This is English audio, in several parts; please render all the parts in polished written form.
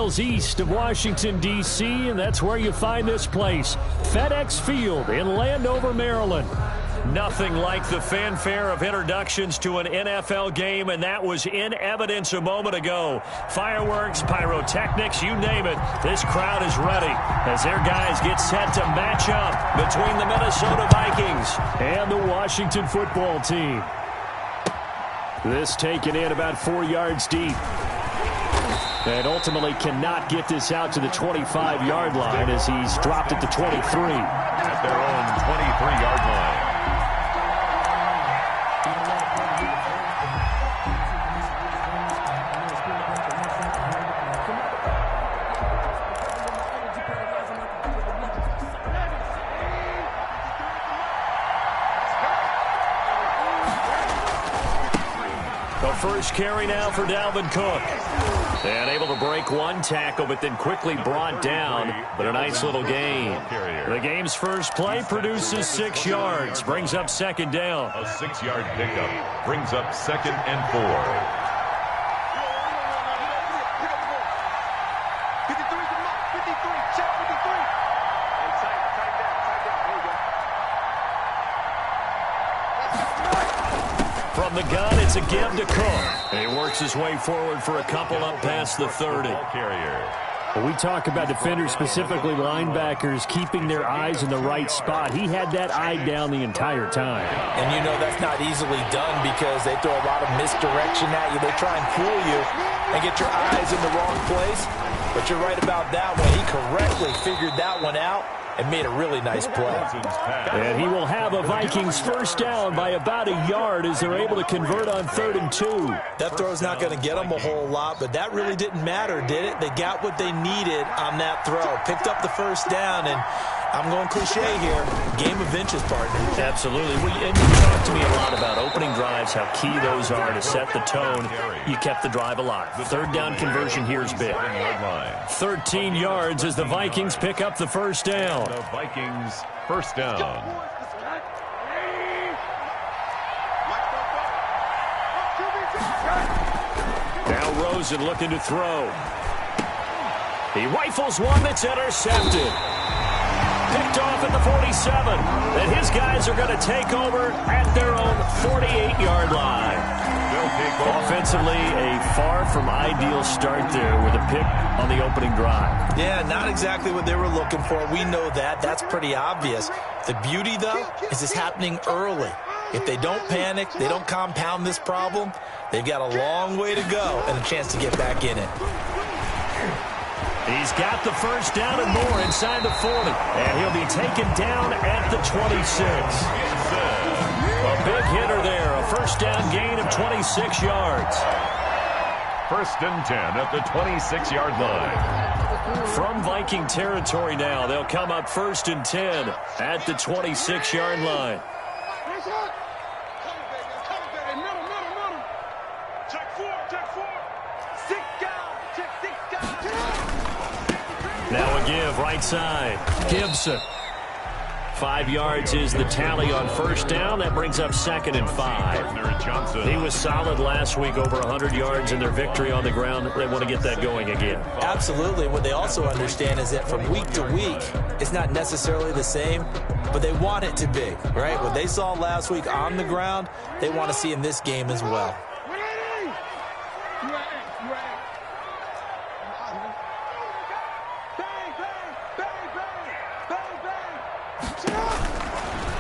miles east of Washington, D.C., and that's where you find this place, FedEx Field in Landover, Maryland. Nothing like the fanfare of introductions to an NFL game, and that was in evidence a moment ago. Fireworks, pyrotechnics, you name it. This crowd is ready as their guys get set to match up between the Minnesota Vikings and the Washington football team. This taken in about 4 yards deep. And ultimately cannot get this out to the 25-yard line as he's dropped at the 23. At their own 23-yard line. First carry now for Dalvin Cook. And able to break one tackle, but then quickly brought down. But a nice little gain. The game's first play produces 6 yards. Brings up second down. A 6-yard pickup brings up 2nd and 4. From the gun, it's a give to Cook. And he works his way forward for a couple up past the 30. When we talk about defenders, specifically linebackers, keeping their eyes in the right spot, he had that eye down the entire time. And you know that's not easily done because they throw a lot of misdirection at you. They try and fool you and get your eyes in the wrong place. But you're right about that one. He correctly figured that one out and made a really nice play. And he will have a Vikings first down by about a yard as they're able to convert on 3rd and 2. That throw's not going to get them a whole lot, but that really didn't matter, did it? They got what they needed on that throw. Picked up the first down, and I'm going cliche here, game of inches, partner. Absolutely. And you talk to me a lot about opening drives, how key those are to set the tone. You kept the drive alive. The third down conversion here is big. 13 yards as the Vikings pick up the first down. The Vikings first down. Now Rosen looking to throw. He rifles one that's intercepted. Picked off at the 47. And his guys are going to take over at their own 48-yard line. Offensively, a far from ideal start there with a pick on the opening drive. Yeah, not exactly what they were looking for. We know that. That's pretty obvious. The beauty, though, is it's happening early. If they don't panic, they don't compound this problem, they've got a long way to go and a chance to get back in it. He's got the first down and more inside the 40. And he'll be taken down at the 26. A big hitter there. A first down gain of 26 yards. 1st and 10 at the 26-yard line. From Viking territory now, they'll come up 1st and 10 at the 26-yard line. Now a give, right side. Gibson. 5 yards is the tally on first down. That brings up 2nd and 5. He was solid last week, over 100 yards in their victory on the ground. They want to get that going again. Absolutely. What they also understand is that from week to week, it's not necessarily the same, but they want it to be, right? What they saw last week on the ground, they want to see in this game as well.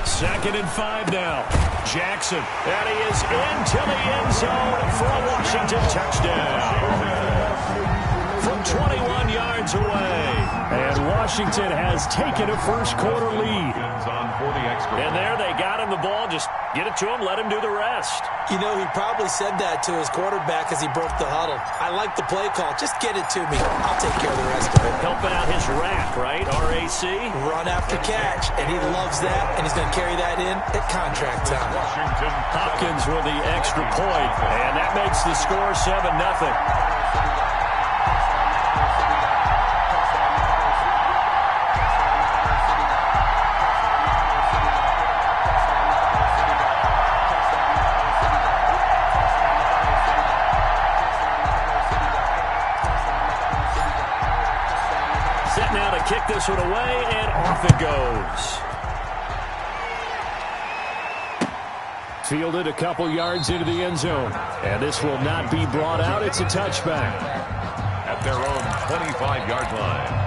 Second and 5 now. Jackson. And he is into the end zone for a Washington touchdown. From 21 yards away. And Washington has taken a first quarter lead. And there they got him the ball. Just get it to him, let him do the rest. You know, he probably said that to his quarterback as he broke the huddle. I like the play call. Just get it to me. I'll take care of the rest of it. Helping out his rack, right? RAC. Run after catch. And he loves that. And he's going to carry that in at contract time. Hopkins with the extra point. And that makes the score 7-0. Set now to kick this one away, and off it goes. Fielded a couple yards into the end zone. And this will not be brought out. It's a touchback. At their own 25-yard line.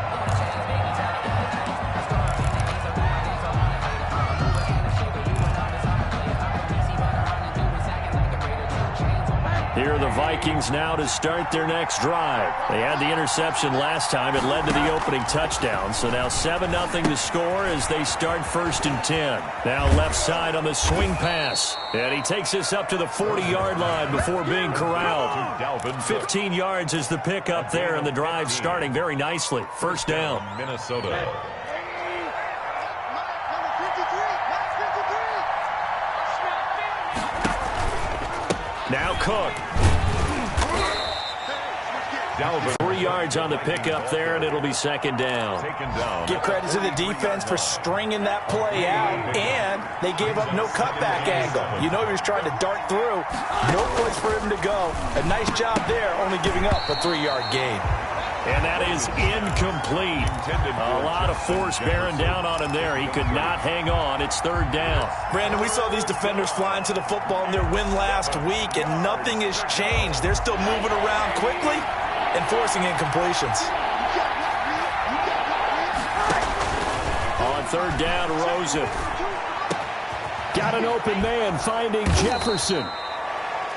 Here are the Vikings now to start their next drive. They had the interception last time. It led to the opening touchdown. So now 7-0 to score as they start 1st and 10. Now left side on the swing pass. And he takes this up to the 40-yard line before being corralled. 15 yards is the pickup there, and the drive starting very nicely. First down. Minnesota. Now Cook. 3 yards on the pickup there, and it'll be second down. Give credit to the defense for stringing that play out, and they gave up no cutback angle. You know he was trying to dart through. No place for him to go. A nice job there, only giving up a 3-yard gain. And that is incomplete. A lot of force bearing down on him there. He could not hang on. It's third down. Brandon, we saw these defenders flying to the football in their win last week, and nothing has changed. They're still moving around quickly and forcing incompletions. On third down, Rosen. Got an open man finding Jefferson.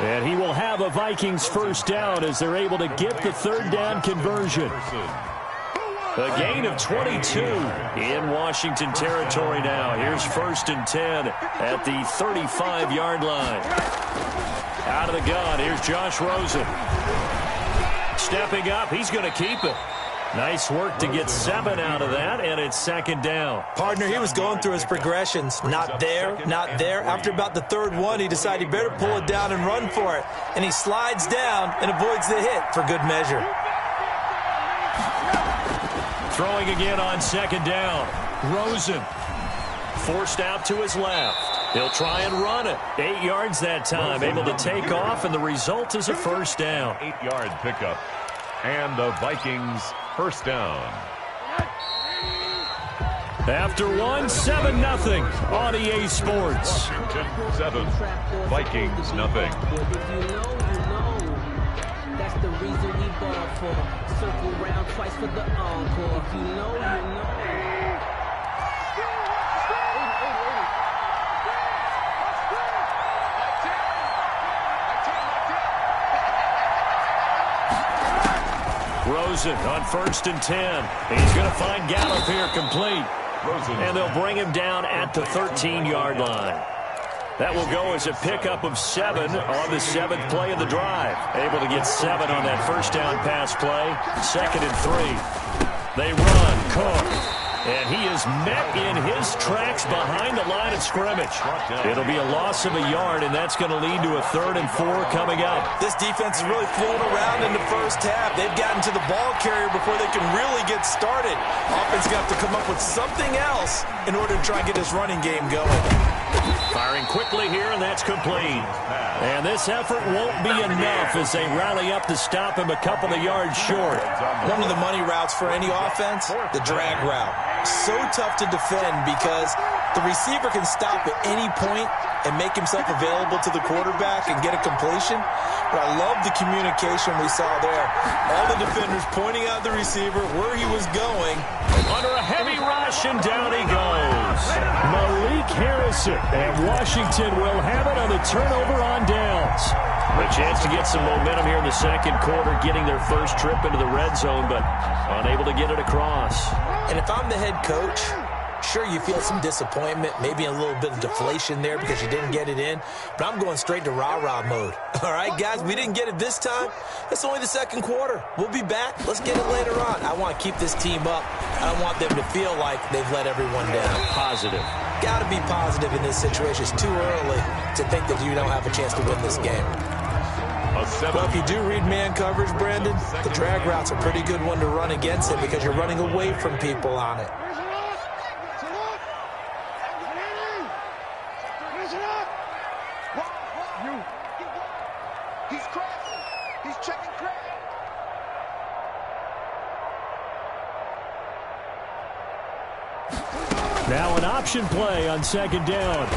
And he will have a Vikings first down as they're able to get the third down conversion. A gain of 22 in Washington territory now. Here's 1st and 10 at the 35-yard line. Out of the gun, here's Josh Rosen. Stepping up, he's going to keep it. Nice work to get 7 out of that, and it's second down. Partner, he was going through his progressions. Not there, not there. After about the third one, he decided he better pull it down and run for it. And he slides down and avoids the hit for good measure. Throwing again on second down. Rosen forced out to his left. He'll try and run it. 8 yards that time, able to take off, and the result is a first down. 8-yard pickup. And the Vikings first down. After one, 7-0 on EA Sports. Washington 7, Vikings nothing. That's the reason we ball for. Circle round twice for the encore. If you know, you know. Rosen on 1st and 10. He's going to find Gallup here complete. Rosen. And they'll bring him down at the 13-yard line. That will go as a pickup of 7 on the 7th play of the drive. Able to get 7 on that first down pass play. 2nd and 3. They run. Cook. And he is met in his tracks behind the line of scrimmage. It'll be a loss of a yard, and that's going to lead to a 3rd and 4 coming up. This defense is really flown around in the first half. They've gotten to the ball carrier before they can really get started. Offense got to come up with something else in order to try and get this running game going. Firing quickly here, and that's complete. And this effort won't be enough as they rally up to stop him a couple of yards short. One of the money routes for any offense, the drag route. So tough to defend because the receiver can stop at any point and make himself available to the quarterback and get a completion. But I love the communication we saw there. All the defenders pointing out the receiver where he was going. Under a heavy rush, and down he goes. Malik Harrison, and Washington will have it on the turnover on downs. A chance to get some momentum here in the second quarter, getting their first trip into the red zone, but unable to get it across. And if I'm the head coach, sure, you feel some disappointment, maybe a little bit of deflation there because you didn't get it in, but I'm going straight to rah-rah mode. All right, guys, we didn't get it this time. It's only the second quarter. We'll be back. Let's get it later on. I want to keep this team up. I don't want them to feel like they've let everyone down. Positive. Got to be positive in this situation. It's too early to think that you don't have a chance to win this game. Well, if you do read man coverage, Brandon, the drag route's a pretty good one to run against it because you're running away from people on it. He's crossing. He's checking crack. Now an option play on second down.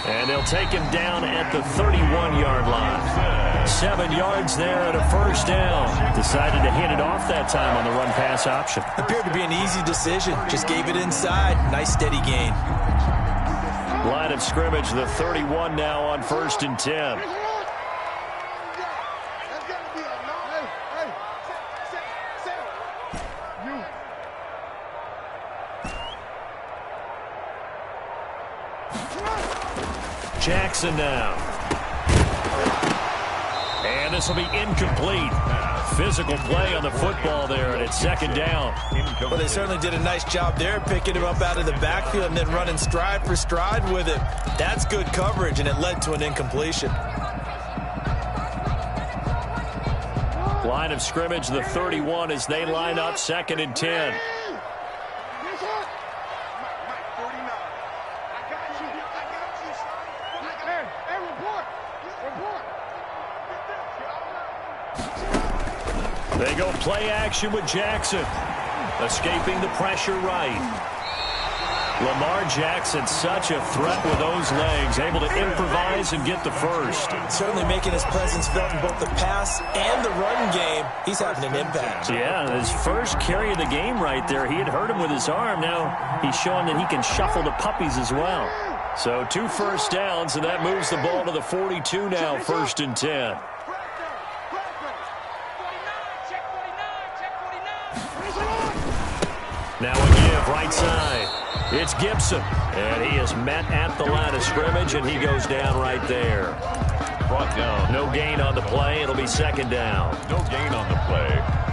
And they'll take him down at the 31-yard line. 7 yards there and a first down. Decided to hand it off that time on the run-pass option. Appeared to be an easy decision. Just gave it inside. Nice steady gain. Line of scrimmage, the 31 now on 1st and 10. Jackson now. And this will be incomplete. Physical play on the football there, and it's second down. Well, they certainly did a nice job there, picking him up out of the backfield and then running stride for stride with him. That's good coverage, and it led to an incompletion. Line of scrimmage, the 31, as they line up 2nd and 10. They go play action with Jackson. Escaping the pressure right. Lamar Jackson, such a threat with those legs. Able to improvise and get the first. Certainly making his presence felt in both the pass and the run game. He's having an impact. Yeah, his first carry of the game right there. He had hurt him with his arm. Now he's showing that he can shuffle the puppies as well. So 2 first downs, and that moves the ball to the 42 now, 1st and 10. Now a give right side. It's Gibson, and he is met at the line of scrimmage, and he goes down right there. Brought down. No gain on the play. It'll be 2nd down. No gain on the play.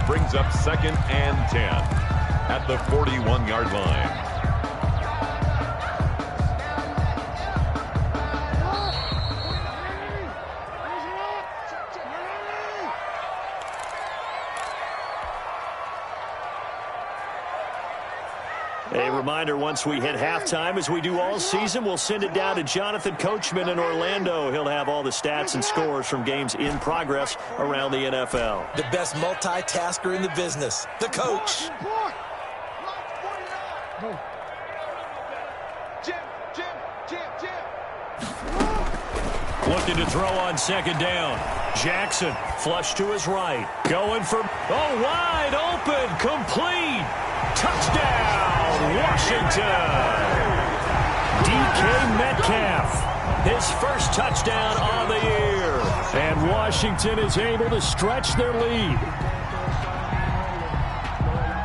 Brings up 2nd and 10 at the 41-yard line. A reminder, once we hit halftime, as we do all season, we'll send it down to Jonathan Coachman in Orlando. He'll have all the stats and scores from games in progress around the NFL. The best multitasker in the business, the coach. Looking to throw on 2nd down. Jackson, flush to his right. Going for, wide open, complete. Touchdown, Washington. DK Metcalf, his first touchdown on the year. And Washington is able to stretch their lead.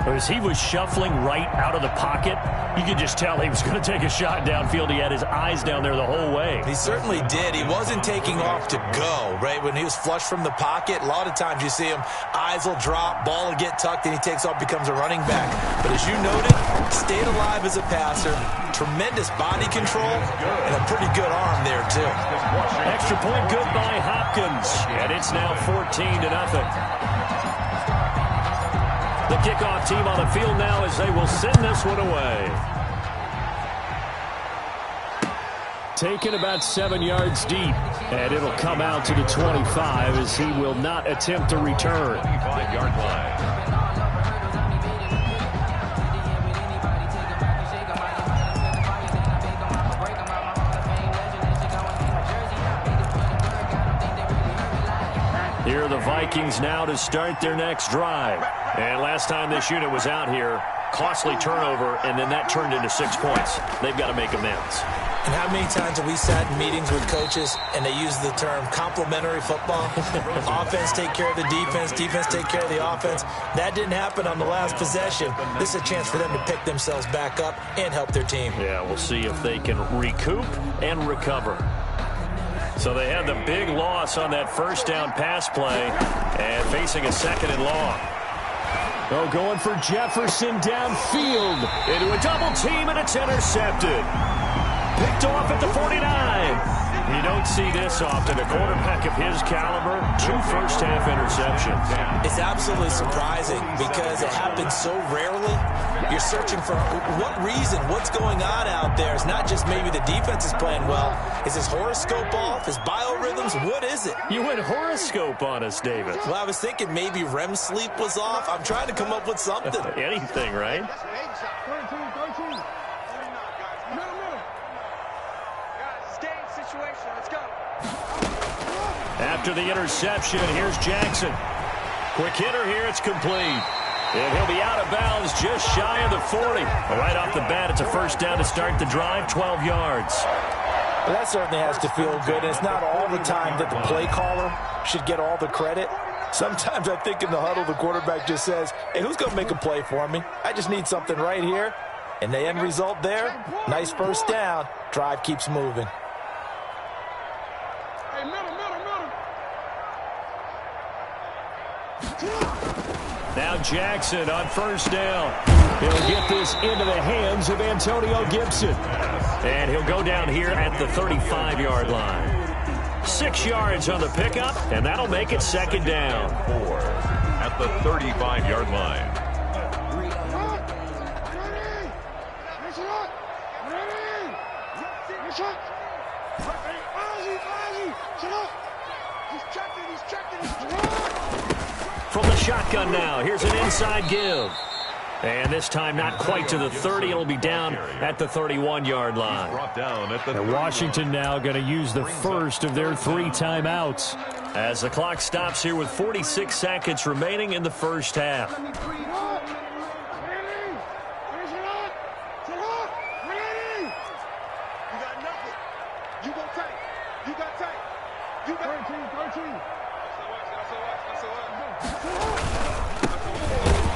As he was shuffling right out of the pocket, you could just tell he was going to take a shot downfield. He had his eyes down there the whole way. He certainly did. He wasn't taking off to go, right? When he was flushed from the pocket, a lot of times you see him, eyes will drop, ball will get tucked, and he takes off, becomes a running back. But as you noted, stayed alive as a passer, tremendous body control, and a pretty good arm there, too. Extra point good by Hopkins, and it's now 14-0. The kickoff team on the field now as they will send this one away. Taken about 7 yards deep, and it'll come out to the 25 as he will not attempt to return. 25-yard line. Here are the Vikings now to start their next drive. And last time this unit was out here, costly turnover, and then that turned into 6 points. They've got to make amends. And how many times have we sat in meetings with coaches and they use the term complementary football? Offense take care of the defense, defense take care of the offense. That didn't happen on the last possession. This is a chance for them to pick themselves back up and help their team. Yeah, we'll see if they can recoup and recover. So they had the big loss on that first down pass play and facing a 2nd and long. Oh, going for Jefferson downfield into a double team, and it's intercepted. Picked off at the 49. You don't see this often. A quarterback of his caliber, 2 first-half interceptions. It's absolutely surprising because it happens so rarely. You're searching for what reason, what's going on out there. It's not just maybe the defense is playing well. Is his horoscope off? His biorhythms? What is it? You went horoscope on us, David. Well, I was thinking maybe REM sleep was off. I'm trying to come up with something. Anything, right? After the interception, here's Jackson. Quick hitter here, it's complete. And he'll be out of bounds just shy of the 40. Right off the bat, it's a first down to start the drive, 12 yards. Well, that certainly has to feel good, and it's not all the time that the play caller should get all the credit. Sometimes I think in the huddle, the quarterback just says, hey, who's going to make a play for me? I just need something right here. And the end result there, nice first down. Drive keeps moving. Now Jackson on first down. He'll get this into the hands of Antonio Gibson. And he'll go down here at the 35-yard line. 6 yards on the pickup, and that'll make it second down. 4 at the 35-yard line. From the shotgun now, here's an inside give. And this time not quite to the 30. It'll be down at the 31-yard line. Brought down at the And Washington now going to use the first of their 3 timeouts. As the clock stops here with 46 seconds remaining in the first half.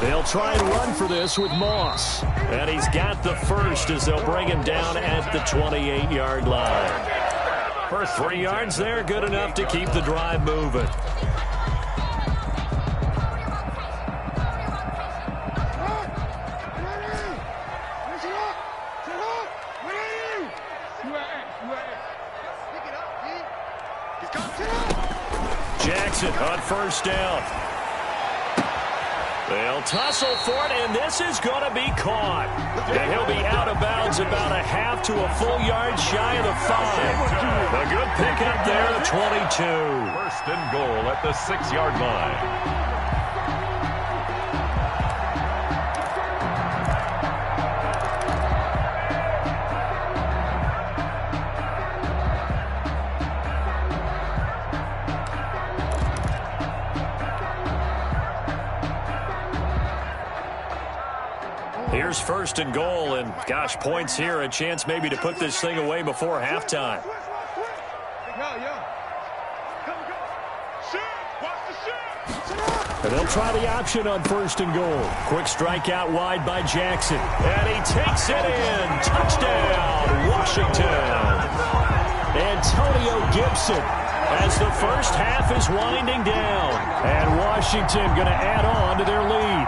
They'll try and run for this with Moss. And he's got the first as they'll bring him down at the 28-yard line. First 3 yards there, good enough to keep the drive moving. Jackson on first down. They'll tussle for it, and this is going to be caught. And he'll be out of bounds about a half to a full yard shy of the 5. A good pickup there at 22. First and goal at the 6-yard line. Here's first and goal, and gosh, points here, a chance maybe to put this thing away before halftime. And they'll try the option on first and goal. Quick strike out wide by Jackson. And he takes it in. Touchdown, Washington. Antonio Gibson as the first half is winding down. And Washington going to add on to their lead.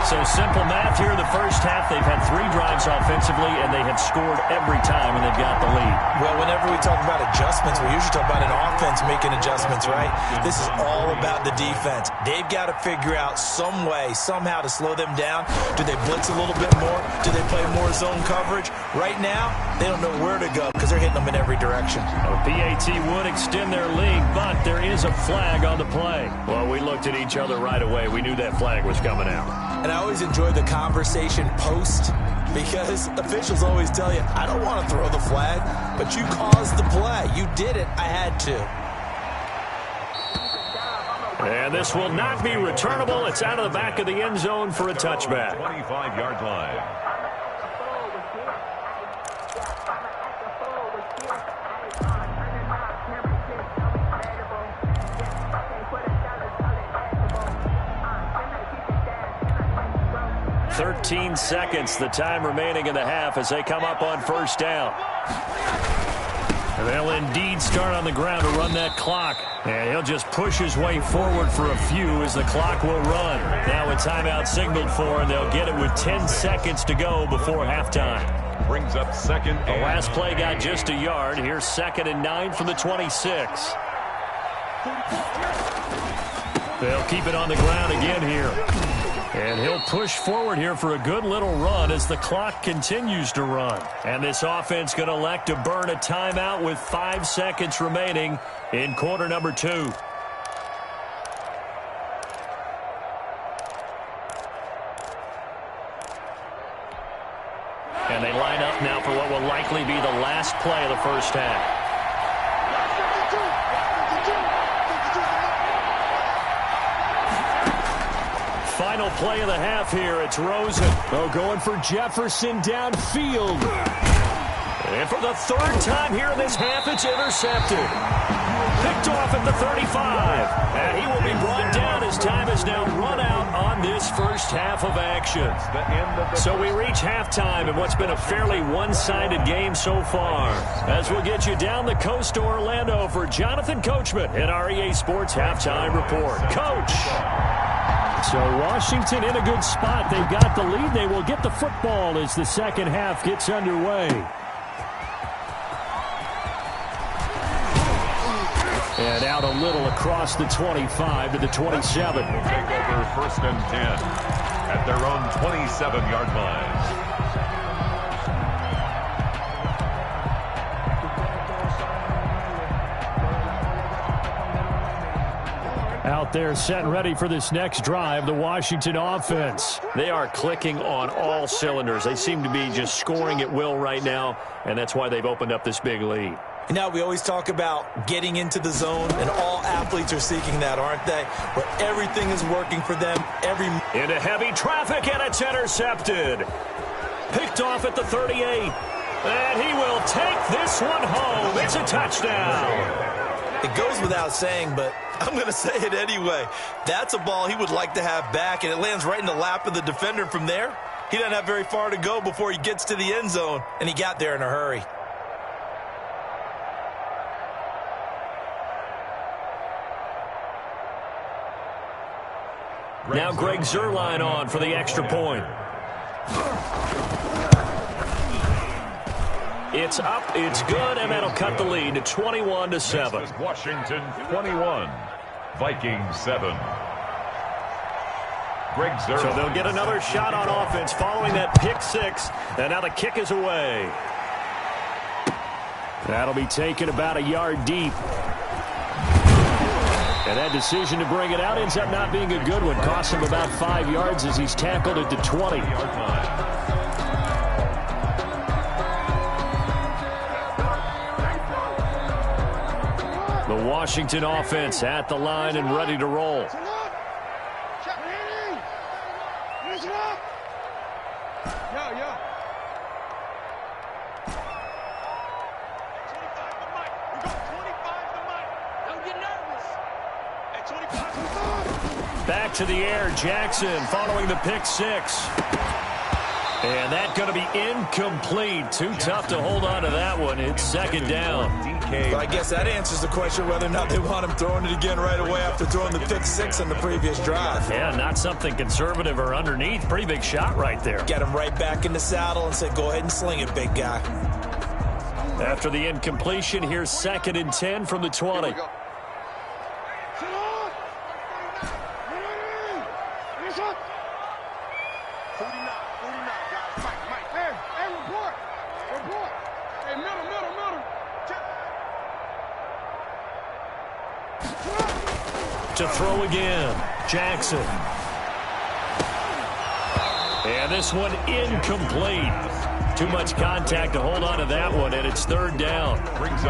So simple math here in the first half. They've had 3 drives offensively, and they have scored every time when they've got the lead. Well, whenever we talk about adjustments, we usually talk about an offense making adjustments, right? This is all about the defense. They've got to figure out some way, somehow to slow them down. Do they blitz a little bit more? Do they play more zone coverage? Right now, they don't know where to go because they're hitting them in every direction. A PAT would extend their lead, but there is a flag on the play. Well, we looked at each other right away. We knew that flag was coming out. And I always enjoy the conversation post because officials always tell you, I don't want to throw the flag, but you caused the play. You did it. I had to. And this will not be returnable. It's out of the back of the end zone for a touchback. 25-yard line. 13 seconds, the time remaining in the half as they come up on first down. And they'll indeed start on the ground to run that clock. And he'll just push his way forward for a few as the clock will run. Now a timeout signaled for, and they'll get it with 10 seconds to go before halftime. Brings up second. The last play got just a yard. Here's 2nd and 9 from the 26. They'll keep it on the ground again here. And he'll push forward here for a good little run as the clock continues to run. And this offense going to elect to burn a timeout with 5 seconds remaining in quarter number 2. And they line up now for what will likely be the last play of the first half. Final play of the half here. It's Rosen. Oh, going for Jefferson downfield. And for the third time here in this half, it's intercepted. Picked off at the 35. And he will be brought down as time is now run out on this first half of action. So we reach halftime in what's been a fairly one-sided game so far. As we'll get you down the coast to Orlando for Jonathan Coachman at our EA Sports Halftime Report. Coach! So Washington in a good spot. They've got the lead. They will get the football as the second half gets underway. And out a little across the 25 to the 27. Will take over 1st and 10 at their own 27-yard line. Out there set and ready for this next drive, the Washington offense. They are clicking on all cylinders. They seem to be just scoring at will right now, and that's why they've opened up this big lead. Now, we always talk about getting into the zone, and all athletes are seeking that, aren't they? Where everything is working for them. Into heavy traffic, and it's intercepted. Picked off at the 38. And he will take this one home. It's a touchdown. It goes without saying, but I'm going to say it anyway. That's a ball he would like to have back, and it lands right in the lap of the defender from there. He doesn't have very far to go before he gets to the end zone, and he got there in a hurry. Now Greg Zuerlein on for the extra point. It's up, it's good, and that'll cut the lead to 21-7. Washington 21, Vikings 7. Greg Zuerlein. So they'll get another shot on offense following that pick six, and now the kick is away. That'll be taken about a yard deep. And that decision to bring it out ends up not being a good one. Costs him about 5 yards as he's tackled at the 20. The Washington offense at the line and ready to roll. Back to the air, Jackson following the pick six. And that's going to be incomplete. Too tough to hold on to that one. It's second down. Well, I guess that answers the question whether or not they want him throwing it again right away after throwing the pick six on the previous drive. Yeah, not something conservative or underneath. Pretty big shot right there. Get him right back in the saddle and said, go ahead and sling it, big guy. After the incompletion, here's 2nd and 10 from the 20. To throw again, Jackson. And this one incomplete. Too much contact to hold on to that one, and it's 3rd down.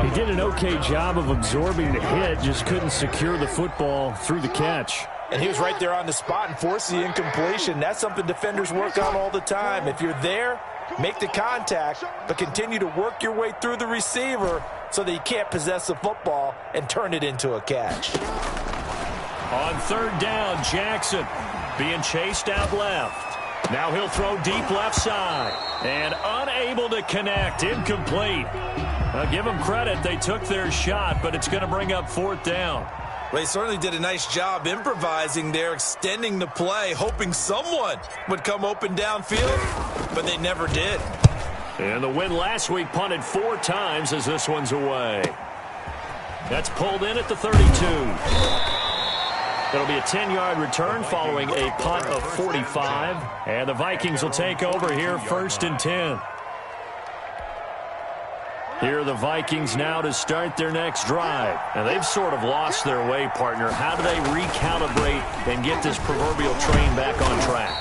He did an okay job of absorbing the hit, just couldn't secure the football through the catch. And he was right there on the spot and forced the incompletion. That's something defenders work on all the time. If you're there, make the contact, but continue to work your way through the receiver so that you can't possess the football and turn it into a catch. On 3rd down, Jackson being chased out left. Now he'll throw deep left side. And unable to connect, incomplete. I'll give them credit, they took their shot, but it's going to bring up 4th down. Well, he certainly did a nice job improvising there, extending the play, hoping someone would come open downfield, but they never did. And the win last week punted 4 times as this one's away. That's pulled in at the 32. It'll be a 10-yard return following a punt of 45. And the Vikings will take over here 1st and 10. Here are the Vikings now to start their next drive. And they've sort of lost their way, partner. How do they recalibrate and get this proverbial train back on track?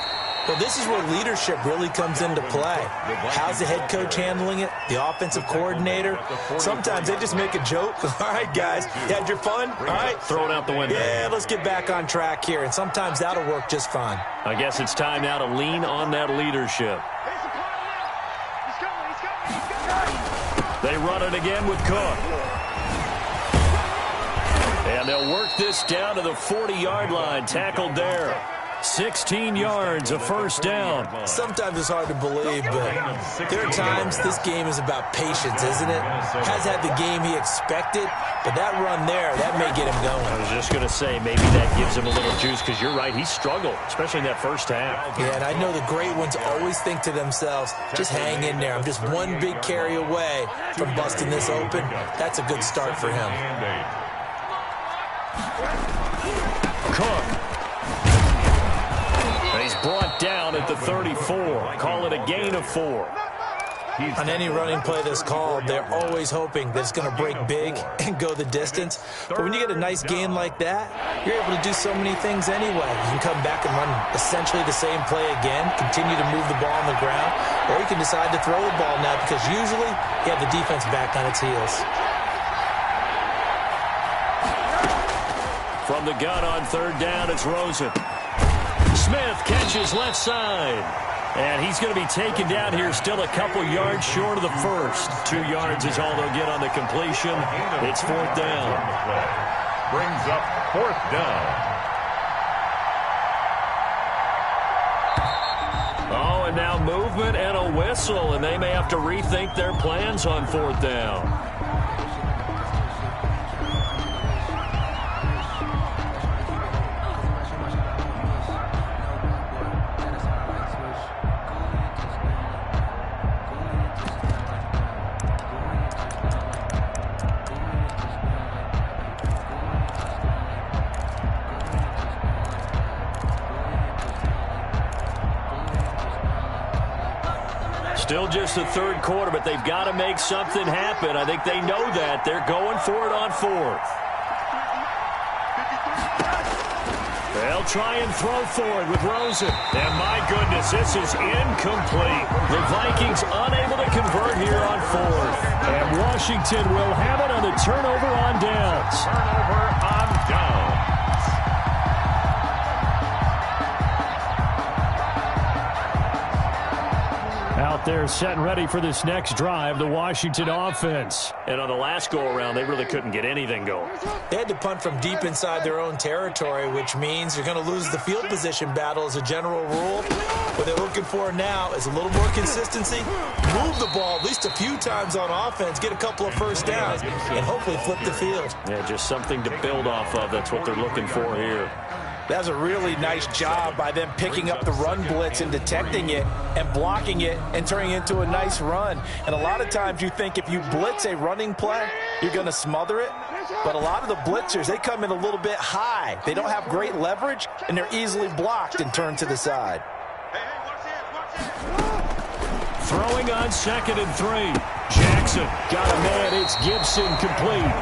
Well, this is where leadership really comes into play. How's the head coach handling it? The offensive coordinator? Sometimes they just make a joke. All right, guys, you had your fun? All right. Throw it out the window. Yeah, let's get back on track here, and sometimes that'll work just fine. I guess it's time now to lean on that leadership. They run it again with Cook. And they'll work this down to the 40-yard line, tackled there. 16 yards, a first down. Sometimes it's hard to believe, but there are times this game is about patience, isn't it? Has had the game he expected, but that run there, that may get him going. I was just going to say, maybe that gives him a little juice, because you're right, he struggled, especially in that first half. Yeah, and I know the great ones always think to themselves, just hang in there. I'm just one big carry away from busting this open. That's a good start for him. Cook. He's brought down at the 34. Call it a gain of 4. On any running play that's called, they're always hoping that it's going to break big and go the distance. But when you get a nice gain like that, you're able to do so many things anyway. You can come back and run essentially the same play again, continue to move the ball on the ground, or you can decide to throw the ball now because usually you have the defense back on its heels. From the gun on third down, it's Rosen. Smith catches left side. And he's going to be taken down here, still a couple yards short of the first. 2 yards is all they'll get on the completion. It's fourth down. Brings up fourth down. Oh, and now movement and a whistle, and they may have to rethink their plans on fourth down. Still just the third quarter, but they've got to make something happen. I think they know that. They're going for it on fourth. They'll try and throw forward with Rosen. And my goodness, this is incomplete. The Vikings unable to convert here on fourth. And Washington will have it on the turnover on downs. Turnover on downs. Out there set and ready for this next drive, the Washington offense. And on the last go-around, they really couldn't get anything going. They had to punt from deep inside their own territory, which means you're going to lose the field position battle as a general rule. What they're looking for now is a little more consistency, move the ball at least a few times on offense, get a couple of first downs, and hopefully flip the field. Yeah, just something to build off of. That's what they're looking for here. That was a really nice job by them picking up the run blitz and detecting it and blocking it and turning it into a nice run. And a lot of times you think if you blitz a running play, you're going to smother it. But a lot of the blitzers, they come in a little bit high. They don't have great leverage, and they're easily blocked and turned to the side. Throwing on 2nd and 3. Jackson got a man. It's Gibson complete.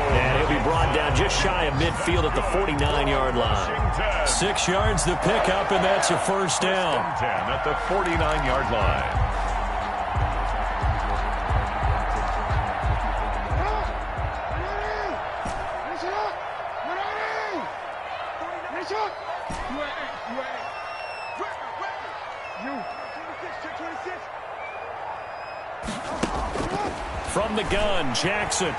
And he'll be brought down just shy of midfield at the 49-yard line. 6 yards the pickup, and that's a first down. 10 at the 49-yard line. From the gun, Jackson.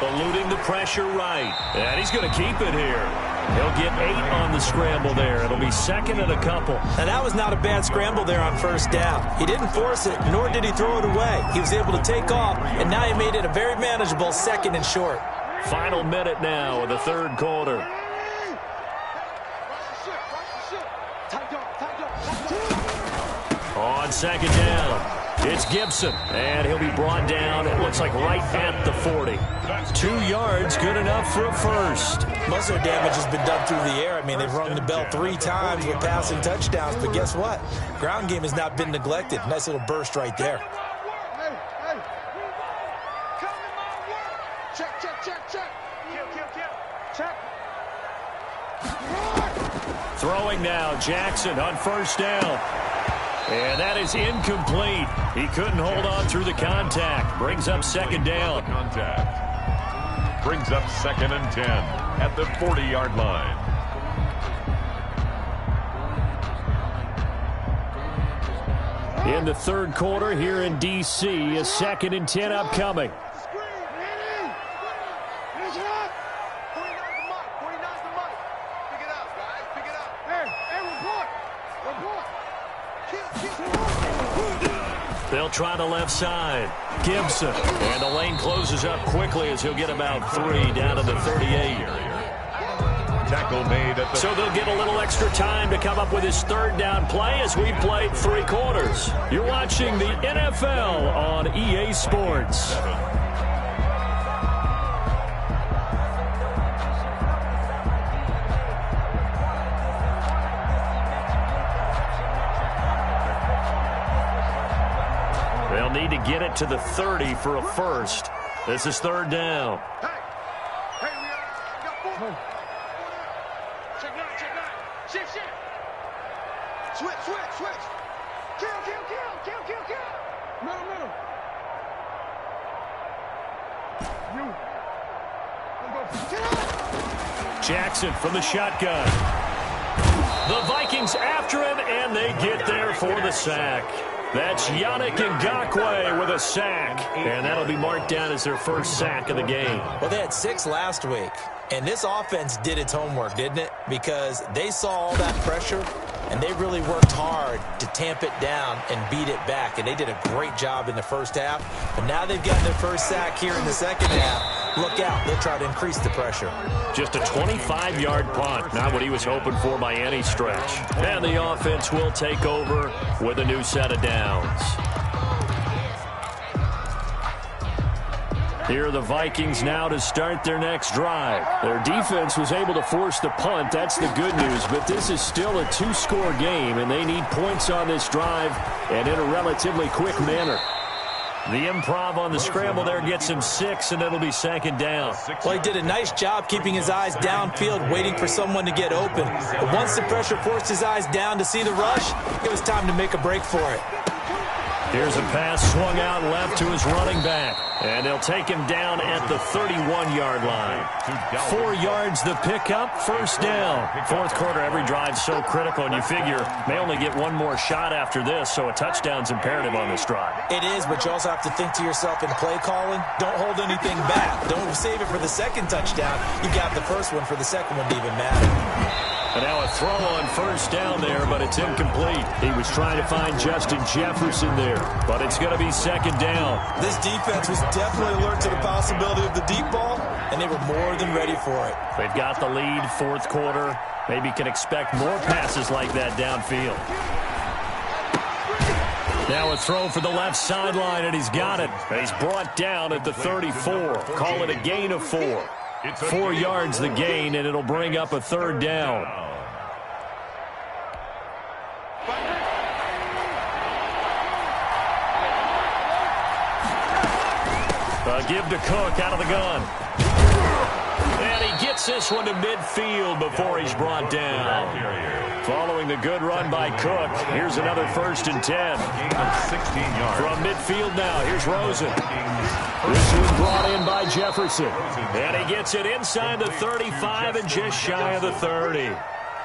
Eluding the pressure right. And he's going to keep it here. He'll get 8 on the scramble there. It'll be 2nd and a couple. And that was not a bad scramble there on first down. He didn't force it, nor did he throw it away. He was able to take off, and now he made it a very manageable 2nd and short. Final minute now of the third quarter. On 2nd down. It's Gibson, and he'll be brought down, it looks like right at the 40. 2 yards, good enough for a first. Most of their damage has been done through the air. I mean, they've rung the bell 3 times with passing touchdowns, but guess what? Ground game has not been neglected. Nice little burst right there. Throwing now, Jackson on first down. And that is incomplete. He couldn't hold on through the contact. Brings up second down. Contact. Brings up 2nd and 10 at the 40-yard line. In the third quarter here in D.C., a 2nd and 10 upcoming. They'll try the left side. Gibson. And the lane closes up quickly as he'll get about 3 down to the 38. Tackle made at the... So they'll get a little extra time to come up with his third down play as we played 3 quarters. You're watching the NFL on EA Sports. They'll need to get it to the 30 for a first. This is third down. Switch. Kill. Middle. Jackson from the shotgun. The Vikings after him, and they get there for the sack. That's Yannick Ngakoue with a sack, and that'll be marked down as their first sack of the game. Well, they had 6 last week, and this offense did its homework, didn't it? Because they saw all that pressure, and they really worked hard to tamp it down and beat it back, and they did a great job in the first half. But now they've got their first sack here in the second half. Look out, they'll try to increase the pressure. Just a 25-yard punt, not what he was hoping for by any stretch. And the offense will take over with a new set of downs. Here are the Vikings now to start their next drive. Their defense was able to force the punt. That's the good news. But this is still a 2-score game, and they need points on this drive and in a relatively quick manner. The improv on the scramble there gets him 6, and it'll be second down. Well, he did a nice job keeping his eyes downfield, waiting for someone to get open. But once the pressure forced his eyes down to see the rush, it was time to make a break for it. Here's a pass swung out left to his running back. And they'll take him down at the 31-yard line. 4 yards the pickup, first down. Fourth quarter, every drive so critical, and you figure they only get one more shot after this, so a touchdown's imperative on this drive. It is, but you also have to think to yourself in play calling, don't hold anything back. Don't save it for the second touchdown. You got the first one for the second one to even matter. And now a throw on first down there, but it's incomplete. He was trying to find Justin Jefferson there, but it's going to be second down. This defense was definitely alert to the possibility of the deep ball, and they were more than ready for it. They've got the lead, fourth quarter. Maybe can expect more passes like that downfield. Now a throw for the left sideline, and he's got it. He's brought down at the 34. Call it a gain of 4. 4 yards the gain, and it'll bring up a third down. Give to Cook out of the gun. And he gets this one to midfield before he's brought down. Following the good run by Cook, here's another first and 10. From midfield now, here's Rosen. This one brought in by Jefferson. And he gets it inside the 35 and just shy of the 30.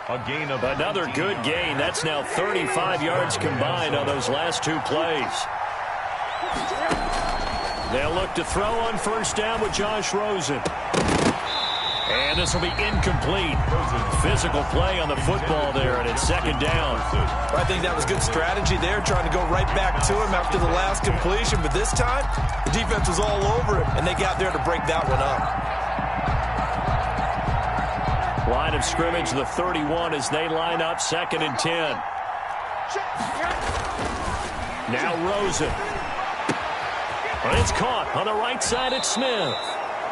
Another good gain. That's now 35 yards combined on those last 2 plays. They'll look to throw on first down with Josh Rosen. And this will be incomplete. Physical play on the football there, and it's second down. I think that was good strategy there, trying to go right back to him after the last completion. But this time, the defense was all over him, and they got there to break that one up. Line of scrimmage, the 31, as they line up, second and 10. Now Rosen. It's caught on the right side at Smith.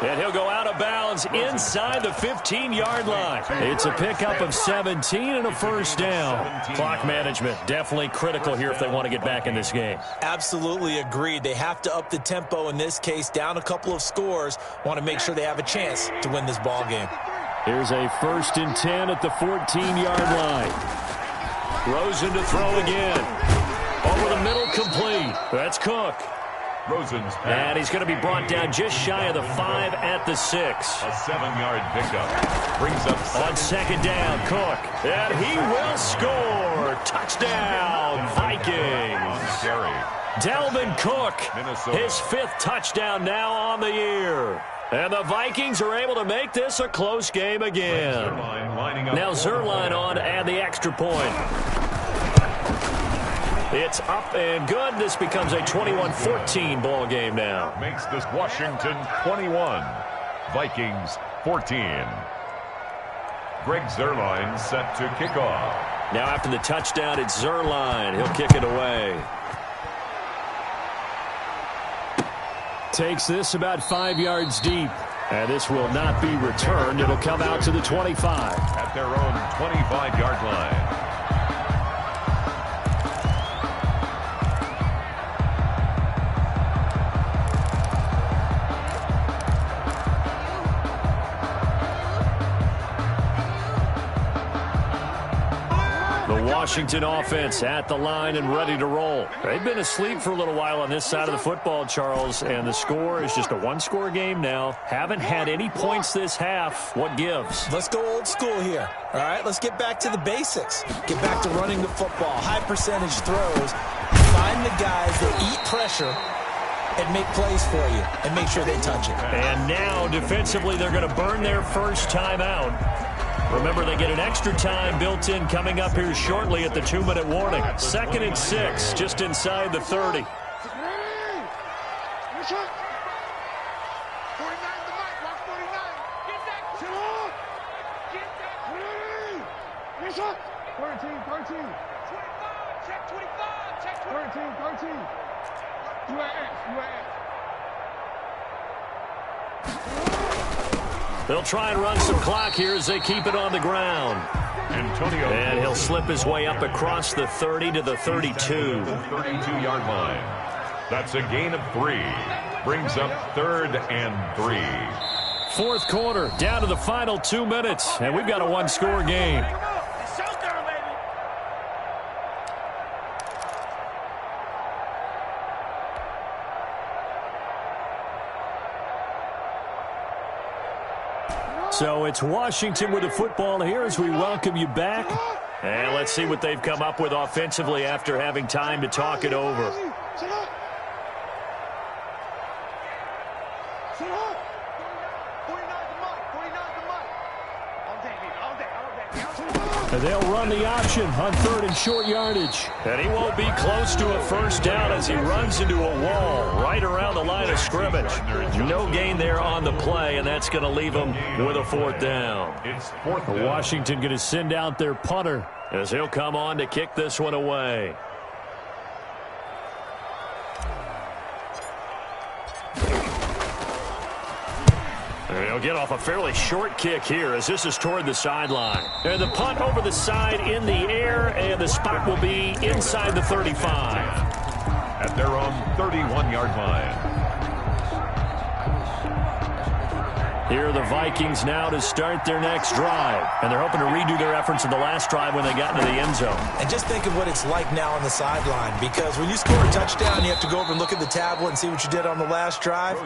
And he'll go out of bounds inside the 15-yard line. It's a pickup of 17 and a first down. Clock management definitely critical here if they want to get back in this game. Absolutely agreed. They have to up the tempo in this case, down a couple of scores. Want to make sure they have a chance to win this ball game. Here's a 1st and 10 at the 14-yard line. Rosen to throw again. Over the middle, complete. That's Cook. Rosen's pass. And he's going to be brought down just shy of the 5 at the 6. A 7-yard pickup. Brings up On 2nd down, Cook. And he will score. Touchdown, Vikings. Carry. Dalvin Cook, Minnesota. his 5th touchdown now on the year. And the Vikings are able to make this a close game again. Zerline lining up. Now Zerline on to add the extra point. It's up and good. This becomes a 21-14 ball game now. Makes this Washington 21. Vikings 14. Greg Zerline set to kick off. Now after the touchdown, it's Zerline. He'll kick it away. Takes this about 5 yards deep. And this will not be returned. It'll come out to the 25. At their own 25-yard line. Washington offense at the line and ready to roll. They've been asleep for a little while on this side of the football, Charles, and the score is just a one-score game now. Haven't had any points this half. What gives? Let's go old school here. All right, let's get back to the basics. Get back to running the football, high percentage throws. Find the guys that eat pressure and make plays for you and make sure they touch it. And now defensively they're going to burn their first time out. Remember, they get an extra time built in coming up here shortly at the 2-minute warning. 2nd and 6, just inside the 30. They'll try and run some clock here as they keep it on the ground. And he'll slip his way up across the 30 to the 32. 32-yard line. That's a gain of 3. Brings up 3rd and 3. 4th quarter, down to the final 2 minutes. And we've got a one-score game. So it's Washington with the football here as we welcome you back. And let's see what they've come up with offensively after having time to talk it over. And they'll run the option on 3rd and short yardage. And he won't be close to a first down as he runs into a wall right around the line of scrimmage. No gain there on the play, and that's going to leave him with a 4th down. It's 4th down. Washington going to send out their punter as he'll come on to kick this one away. He'll get off a fairly short kick here as this is toward the sideline. And the punt over the side in the air, and the spot will be inside the 35. At their own 31-yard line. Here are the Vikings now to start their next drive. And they're hoping to redo their efforts in the last drive when they got into the end zone. And just think of what it's like now on the sideline, because when you score a touchdown, you have to go over and look at the tablet and see what you did on the last drive.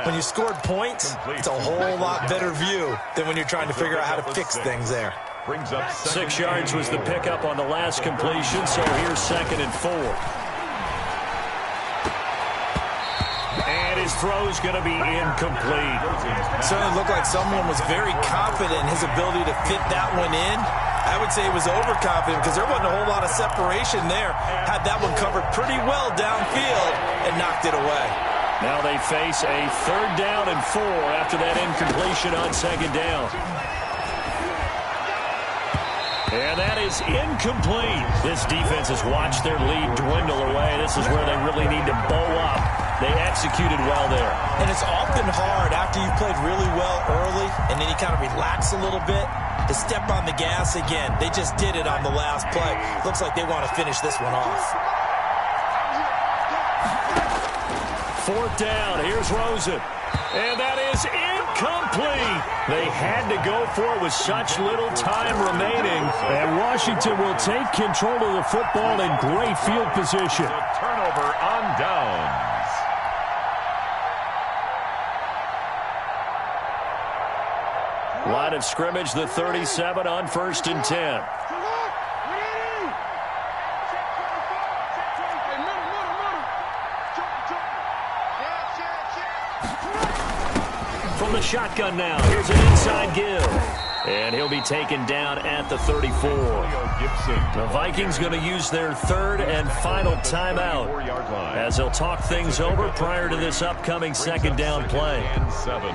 When you scored points, it's a whole lot better view than when you're trying to figure out how to fix things there. Brings up 6 yards was the pickup on the last completion, so here's 2nd and 4. And his throw's going to be incomplete. Certainly looked like someone was very confident in his ability to fit that one in. I would say he was overconfident because there wasn't a whole lot of separation there. Had that one covered pretty well downfield and knocked it away. Now they face a 3rd down and 4 after that incompletion on 2nd down. And that is incomplete. This defense has watched their lead dwindle away. This is where they really need to bow up. They executed well there. And it's often hard after you've played really well early and then you kind of relax a little bit to step on the gas again. They just did it on the last play. Looks like they want to finish this one off. 4th down. Here's Rosen. And that is incomplete. They had to go for it with such little time remaining. And Washington will take control of the football in great field position. A turnover on downs. Line of scrimmage, the 37 on 1st and 10. From the shotgun now, here's an inside give. And he'll be taken down at the 34. The Vikings going to use their 3rd and final timeout as they'll talk things over prior to this upcoming 2nd down play. And 7.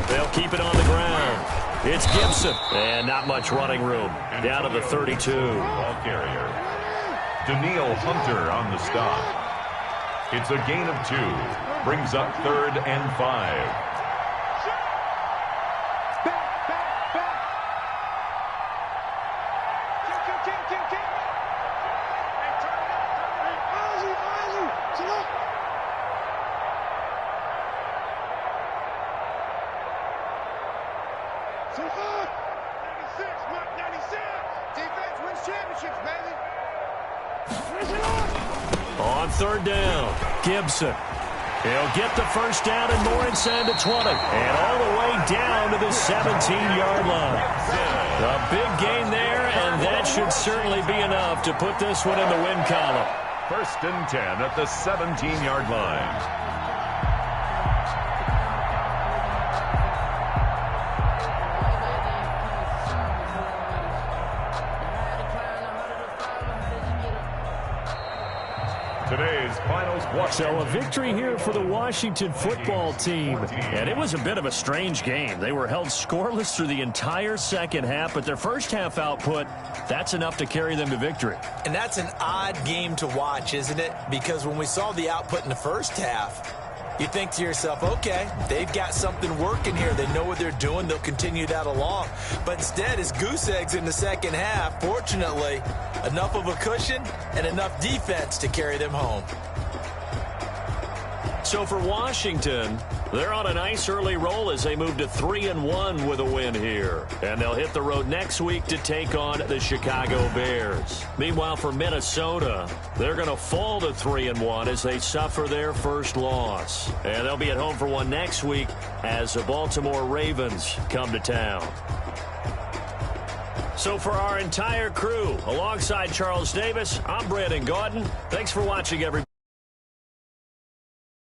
They'll keep it on the ground. It's Gibson. And not much running room. Down to the 32. Ball carrier. Daniil Hunter on the stop. It's a gain of 2. Brings up 3rd and 5. On 3rd down, Gibson. He'll get the 1st down and more inside the 20. And all the way down to the 17-yard line. A big gain there, and that should certainly be enough to put this one in the win column. 1st and 10 at the 17-yard line. Today's final score. So a victory here for the Washington football team. And it was a bit of a strange game. They were held scoreless through the entire 2nd half, but their 1st half output, that's enough to carry them to victory. And that's an odd game to watch, isn't it? Because when we saw the output in the 1st half, you think to yourself, okay, they've got something working here. They know what they're doing. They'll continue that along. But instead, it's goose eggs in the 2nd half. Fortunately, enough of a cushion and enough defense to carry them home. So for Washington, they're on a nice early roll as they move to 3-1 with a win here. And they'll hit the road next week to take on the Chicago Bears. Meanwhile, for Minnesota, they're going to fall to 3-1 as they suffer their 1st loss. And they'll be at home for one next week as the Baltimore Ravens come to town. So for our entire crew, alongside Charles Davis, I'm Brandon Gaudin. Thanks for watching, everybody.